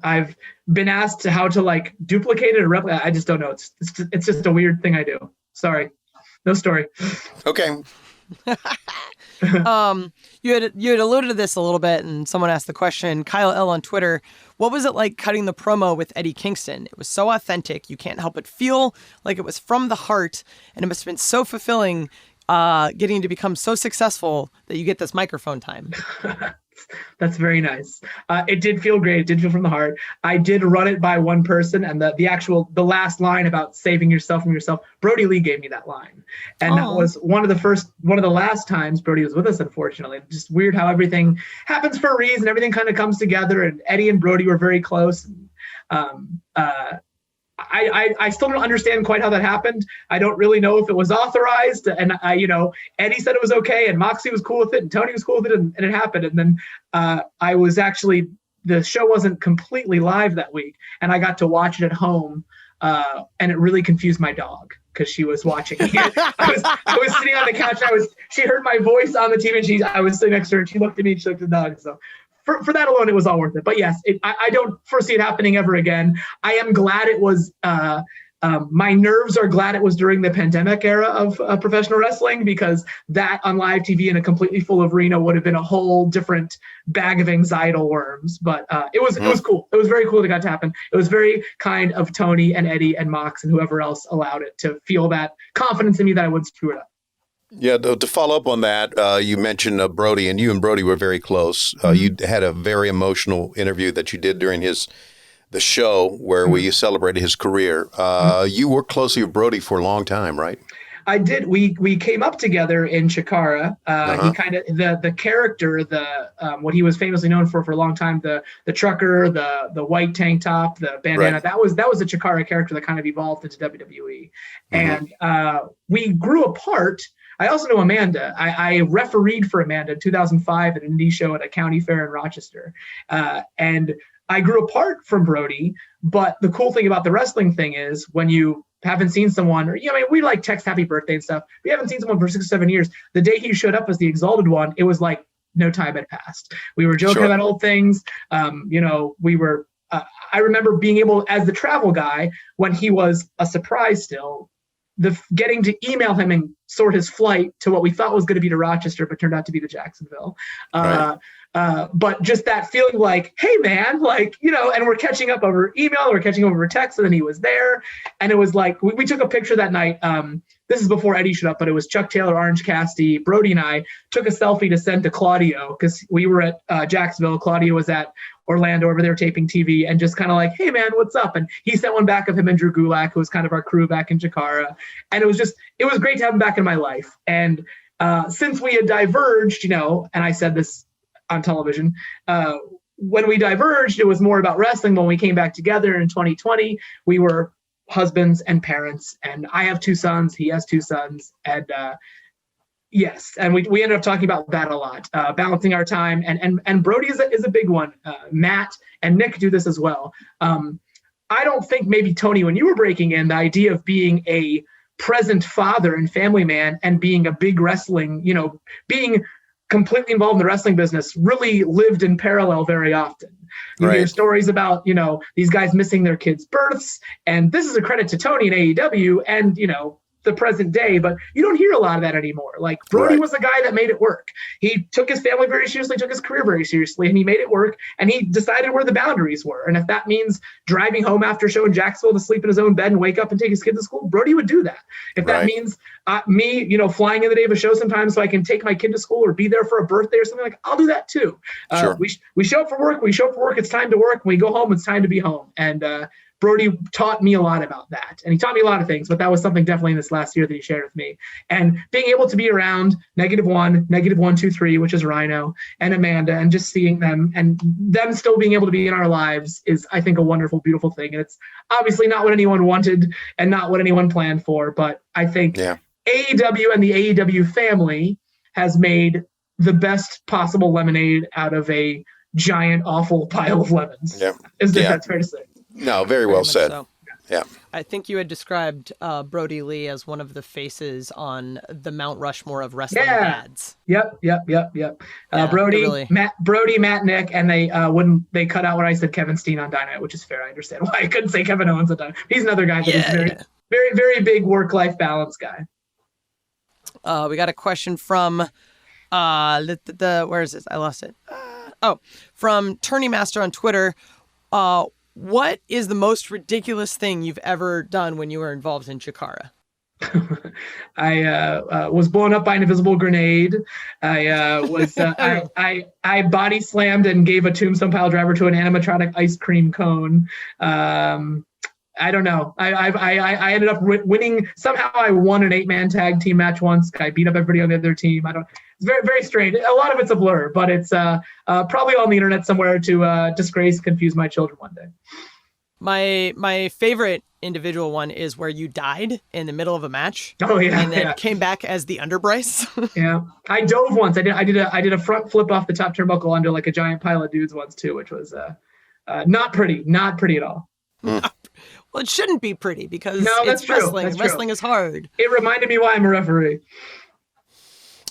I've been asked how to like duplicate it or replicate. I just don't know. It's just a weird thing I do. Sorry, no story. Okay. You had alluded to this a little bit, and someone asked the question. Kyle L on Twitter. What was it like cutting the promo with Eddie Kingston? It was so authentic. You can't help but feel like it was from the heart, and it must have been so fulfilling. Getting to become so successful that you get this microphone time. That's very nice. It did feel great. It did feel from the heart. I did run it by one person, and the last line about saving yourself from yourself, Brody Lee gave me that line. And that was one of the last times Brody was with us, unfortunately. Just weird how everything happens for a reason. Everything kind of comes together, and Eddie and Brody were very close. I still don't understand quite how that happened. I don't really know if it was authorized, and Eddie said it was okay, and Moxley was cool with it, and Tony was cool with it, and it happened. And then I was actually, the show wasn't completely live that week, and I got to watch it at home, and it really confused my dog because she was watching it. I was sitting on the couch, and she heard my voice on the TV, and I was sitting next to her, and she looked at me, and she looked at the dog. So for that alone, it was all worth it. But yes, I don't foresee it happening ever again. I am glad it was, my nerves are glad it was during the pandemic era of professional wrestling, because that on live TV in a completely full arena would have been a whole different bag of anxietal worms. But it was cool. It was very cool that it got to happen. It was very kind of Tony and Eddie and Mox and whoever else allowed it to feel that confidence in me that I wouldn't screw it up. Yeah, to follow up on that, you mentioned Brody, and you and Brody were very close. You had a very emotional interview that you did during the show where we celebrated his career. You worked closely with Brody for a long time, right? I did. We came up together in Chikara. He kind of the character, what he was famously known for a long time, the trucker, the white tank top, the bandana. Right. That was a Chikara character that kind of evolved into WWE, and we grew apart. I also know Amanda. I refereed for Amanda in 2005 at an indie show at a county fair in Rochester. And I grew apart from Brody. But the cool thing about the wrestling thing is when you haven't seen someone, or we like text happy birthday and stuff. We haven't seen someone for 6 or 7 years. The day he showed up as the Exalted One, it was like no time had passed. We were joking about old things. We were. I remember being able, as the travel guy, when he was a surprise still, getting to email him and sort his flight to what we thought was going to be to Rochester, but turned out to be to Jacksonville. Right. But just that feeling like, hey man, like, and we're catching up over email, we're catching up over text, and then he was there. And it was like, we took a picture that night. This is before Eddie showed up, but it was Chuck Taylor, Orange Cassidy, Brody, and I took a selfie to send to Claudio because we were at Jacksonville. Claudio was at Orlando over there taping TV, and just kind of like, hey man, what's up? And he sent one back of him and Drew Gulak, who was kind of our crew back in Chikara. And it was great to have him back in my life. And since we had diverged, and I said this on television, when we diverged, it was more about wrestling. When we came back together in 2020, we were husbands and parents, and I have 2 sons, he has 2 sons, and yes, and we ended up talking about that a lot, balancing our time, and Brody is a big one. Matt and Nick do this as well. I don't think, maybe Tony, when you were breaking in, the idea of being a present father and family man and being a big wrestling, being completely involved in the wrestling business really lived in parallel very often. You hear stories about, these guys missing their kids' births. And this is a credit to Tony and AEW and, the present day, but you don't hear a lot of that anymore. Like Brody was the guy that made it work. He took his family very seriously, took his career very seriously, and he made it work. And he decided where the boundaries were. And if that means driving home after a show in Jacksonville to sleep in his own bed and wake up and take his kids to school, Brody would do that. If that means me, flying in the day of a show sometimes so I can take my kid to school or be there for a birthday or something, like, I'll do that too. Sure. We show up for work. It's time to work. When we go home, it's time to be home. And Brody taught me a lot about that. And he taught me a lot of things, but that was something definitely in this last year that he shared with me. And being able to be around -1, -123, which is Rhino, and Amanda, and just seeing them and them still being able to be in our lives is, I think, a wonderful, beautiful thing. And it's obviously not what anyone wanted and not what anyone planned for, but I think AEW and the AEW family has made the best possible lemonade out of a giant, awful pile of lemons. Yeah. That's fair to say. No, very well said. So. Yeah. I think you had described Brody Lee as one of the faces on the Mount Rushmore of wrestling dads. Yep. Brody, Matt, Nick, and they cut out when I said Kevin Steen on Dynamite, which is fair. I understand why I couldn't say Kevin Owens on Dynamite. He's another guy that is very, very, very big work-life balance guy. We got a question from where is this? I lost it. From Tourney Master on Twitter. What is the most ridiculous thing you've ever done when you were involved in Chikara? I was blown up by an invisible grenade. I body slammed and gave a tombstone pile driver to an animatronic ice cream cone. I don't know. I ended up winning. Somehow I won an 8-man tag team match once. I beat up everybody on the other team. It's very, very strange. A lot of it's a blur, but it's probably on the internet somewhere to disgrace, confuse my children one day. My favorite individual one is where you died in the middle of a match. Oh yeah, and then came back as the Underbryce. Yeah, I dove once. I did a front flip off the top turnbuckle under like a giant pile of dudes once too, which was not pretty at all. Well, it shouldn't be pretty because it's wrestling. Wrestling is hard. It reminded me why I'm a referee.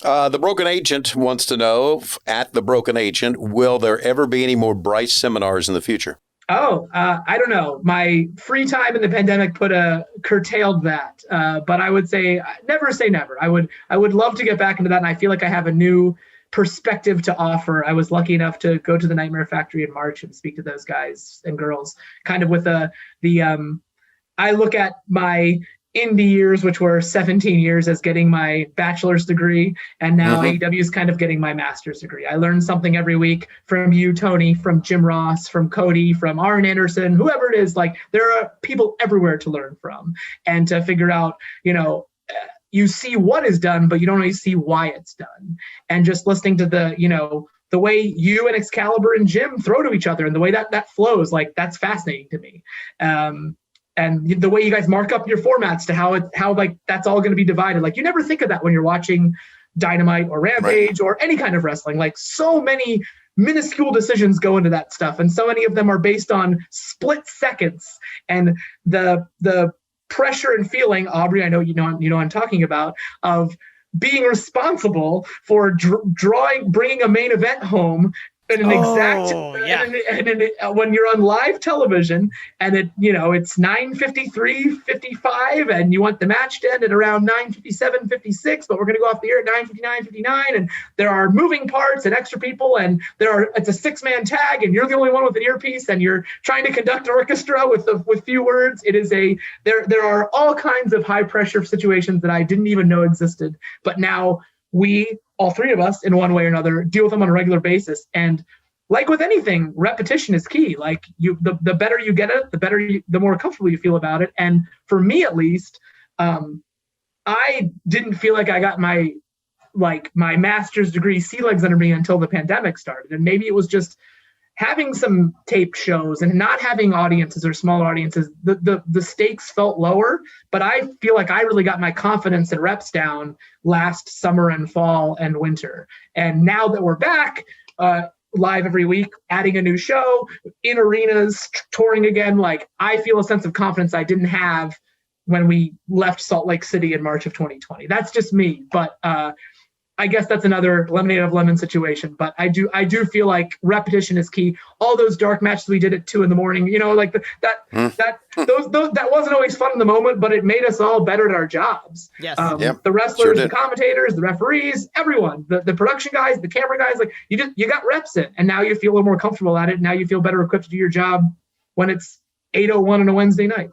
The Broken Agent wants to know, at The Broken Agent, will there ever be any more Bryce seminars in the future? I don't know. My free time in the pandemic curtailed that. But I would say never. I would love to get back into that, and I feel like I have a new perspective to offer. I was lucky enough to go to the Nightmare Factory in March and speak to those guys and girls, kind of with I look at my indie years, which were 17 years, as getting my bachelor's degree, and now AEW is kind of getting my master's degree. I learn something every week from you, Tony, from Jim Ross, from Cody, from Arn Anderson, whoever it is. Like, there are people everywhere to learn from and to figure out, you see what is done, but you don't always see why it's done. And just listening to the way you and Excalibur and Jim throw to each other and the way that flows, like, that's fascinating to me. And the way you guys mark up your formats to how that's all going to be divided. Like, you never think of that when you're watching Dynamite or Rampage or any kind of wrestling. Like, so many minuscule decisions go into that stuff, and so many of them are based on split seconds. And the pressure and feeling, Aubrey, I know you know I'm talking about, of being responsible for bringing a main event home when you're on live television and it's 9:53:55 and you want the match to end at around 9:57:56, but we're going to go off the air at 9:59:59, and there are moving parts and extra people, and it's a 6-man tag, and you're the only one with an earpiece, and you're trying to conduct an orchestra with few words. There are all kinds of high pressure situations that I didn't even know existed, but now we, all three of us, in one way or another, deal with them on a regular basis. And like with anything, repetition is key. Like the better you get it, the more comfortable you feel about it. And for me, at least, I didn't feel like I got my master's degree sea legs under me until the pandemic started. And maybe it was just having some taped shows and not having audiences or small audiences, the stakes felt lower, but I feel like I really got my confidence and reps down last summer and fall and winter. And now that we're back live every week, adding a new show in arenas, touring again, I feel a sense of confidence I didn't have when we left Salt Lake City in March of 2020. That's just me. But I guess that's another lemonade of lemon situation, but I do feel like repetition is key. All those dark matches we did at 2 a.m, that wasn't always fun in the moment, but it made us all better at our jobs. Yes. The wrestlers, the commentators, the referees, everyone, the production guys, the camera guys, you got reps in, and now you feel a little more comfortable at it. Now you feel better equipped to do your job when it's 8:01 on a Wednesday night,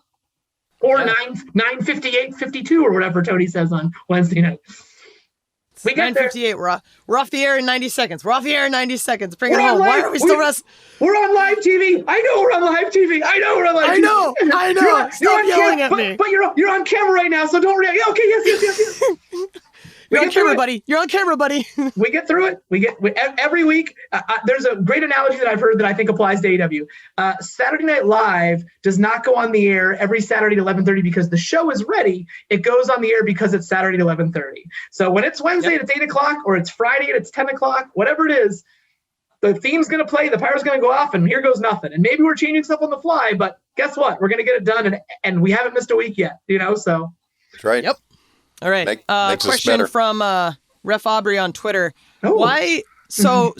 or 9:58:52 or whatever Tony says on Wednesday night. We get 9:58. We're off the air in 90 seconds. We're off the air in 90 seconds. Bring it home. Why are we still wrestling? We're on live TV. I know we're on live TV. I know. Stop yelling at me. But you're on camera right now, so don't react. Okay, yes. You're on camera, buddy. You're on camera, buddy. We get through it. Every week. There's a great analogy that I've heard that I think applies to AEW. Saturday Night Live does not go on the air every Saturday at 11:30 because the show is ready. It goes on the air because it's Saturday at 11:30. So when it's Wednesday and it's 8 o'clock, or it's Friday and it's 10 o'clock, whatever it is, the theme's going to play, the pyro's going to go off, and here goes nothing. And maybe we're changing stuff on the fly, but guess what? We're going to get it done, and we haven't missed a week yet. So. That's right. Yep. All right. Makes question from Ref Aubrey on Twitter. Oh. Why? So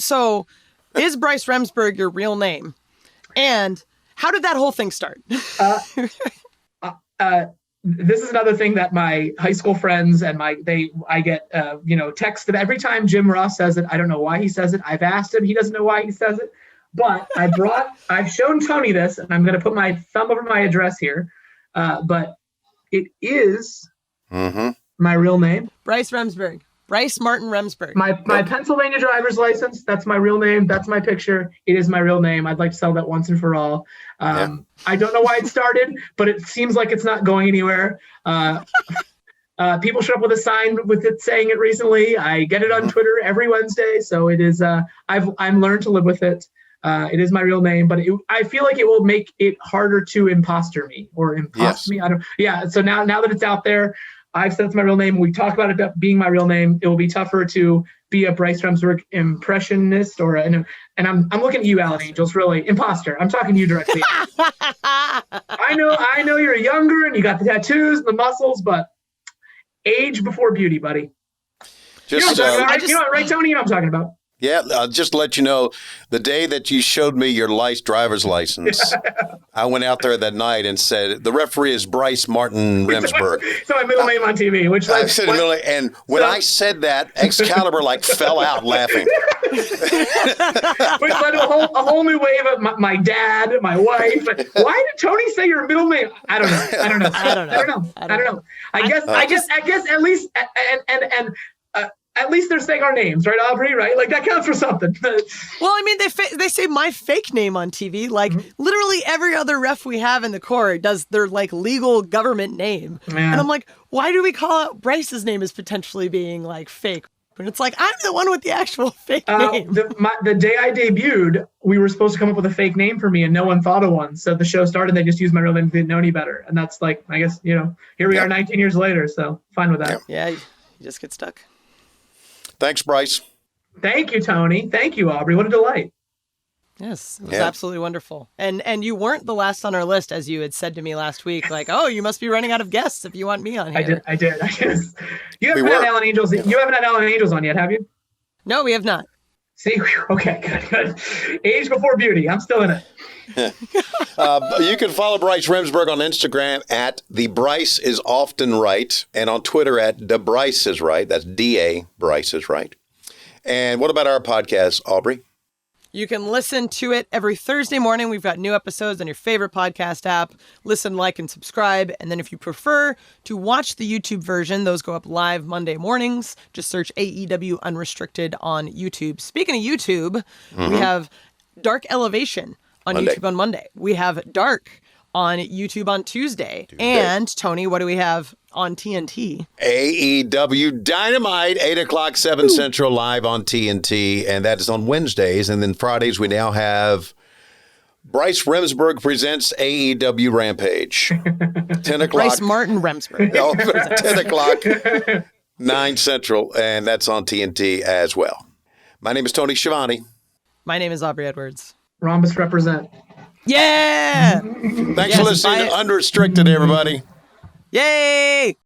is Bryce Remsburg your real name? And how did that whole thing start? This is another thing that my high school friends and I get texted every time Jim Ross says it. I don't know why he says it. I've asked him. He doesn't know why he says it. But I've shown Tony this, and I'm going to put my thumb over my address here. But it is. Mm-hmm. My real name? Bryce Remsburg. Bryce Martin Remsburg. My Pennsylvania driver's license, that's my real name. That's my picture. It is my real name. I'd like to sell that once and for all. I don't know why it started, but it seems like it's not going anywhere. People showed up with a sign with it saying it recently. I get it on Twitter every Wednesday. So it is, I've learned to live with it. It is my real name, but I feel like it will make it harder to imposter me or impost me. So now that it's out there, I've said it's my real name. We talk about it being my real name. It will be tougher to be a Bryce Remsburg impressionist and I'm looking at you, Alan Angels, really. Imposter. I'm talking to you directly. I know you're younger and you got the tattoos and the muscles, but age before beauty, buddy. Right, Tony? You know what I'm talking about. Yeah, just to let you know, the day that you showed me your driver's license, I went out there that night and said, the referee is Bryce Martin Remsburg. So my middle name on TV, which I said and when I said that, Excalibur fell out laughing. Which led to a whole new wave of my dad, my wife. Why did Tony say your middle name? I don't know. I guess at least at least they're saying our names, right, Aubrey? Right? That counts for something. Well, I mean, they say my fake name on TV. Literally every other ref we have in the Corps does their legal government name. Yeah. And I'm like, why do we call out Bryce's name as potentially being fake? And it's I'm the one with the actual fake name. The day I debuted, we were supposed to come up with a fake name for me, and no one thought of one. So the show started, they just used my real name, didn't know any better. And that's I guess, here we are 19 years later. So fine with that. Yeah, you just get stuck. Thanks, Bryce. Thank you, Tony. Thank you, Aubrey. What a delight. Yes, it was absolutely wonderful. And you weren't the last on our list, as you had said to me last week. You must be running out of guests if you want me on here. I did. You haven't had Alan Angels. You haven't had Alan Angels on yet, have you? No, we have not. See, okay, good. Age before beauty. I'm still in it. You can follow Bryce Remsburg on Instagram at The Bryce Is Often Right, and on Twitter at The Bryce Is Right. That's D-A, Bryce Is Right. And what about our podcast, Aubrey? You can listen to it every Thursday morning. We've got new episodes on your favorite podcast app. Listen, like, and subscribe. And then if you prefer to watch the YouTube version, those go up live Monday mornings. Just search AEW Unrestricted on YouTube. Speaking of YouTube, we have Dark Elevation on YouTube on Monday. We have Dark on YouTube on Tuesday. And, Tony, what do we have on TNT? AEW Dynamite, 8 o'clock, 7 Central, live on TNT. And that is on Wednesdays. And then Fridays, we now have Bryce Remsburg presents AEW Rampage. 10 o'clock. Bryce Martin Remsburg. 10 o'clock, 9 Central. And that's on TNT as well. My name is Tony Schiavone. My name is Aubrey Edwards. Rhombus represent. Yeah! Thanks for listening to Unrestricted, everybody. Yay!